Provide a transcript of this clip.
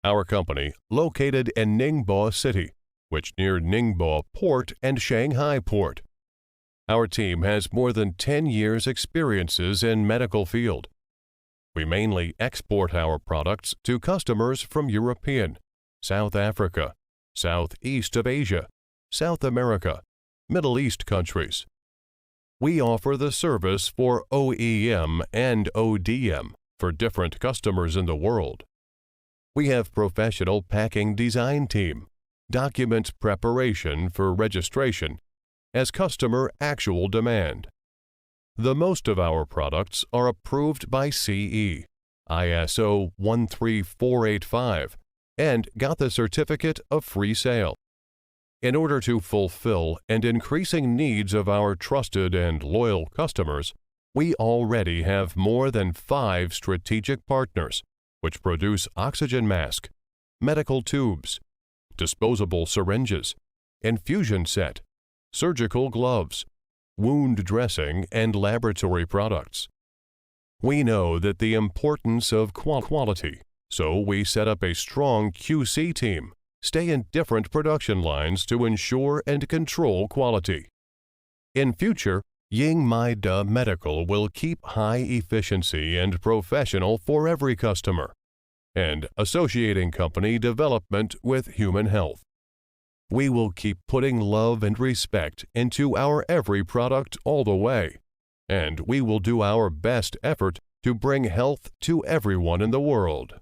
Our company, located in Ningbo City, which near Ningbo Port and Shanghai Port. Our team has more than 10 years' experiences in medical field. We mainly export our products to customers from European, South Africa, Southeast of Asia, South America, Middle East countries. We offer the service for OEM and ODM for different customers in the world. We have professional packing design team, document preparation for registration, as customer actual demand. The most of our products are approved by CE, ISO 13485, and got the certificate of free sale. In order to fulfill and increasing needs of our trusted and loyal customers, we already have more than 5 strategic partners, which produce oxygen mask, medical tubes, disposable syringes, infusion set, surgical gloves, wound dressing, and laboratory products. We know that the importance of quality, so we set up a strong QC team, stay in different production lines to ensure and control quality. In future, Yingmai Medical will keep high efficiency and professional for every customer, and associating company development with human health. We will keep putting love and respect into our every product all the way, and we will do our best effort to bring health to everyone in the world.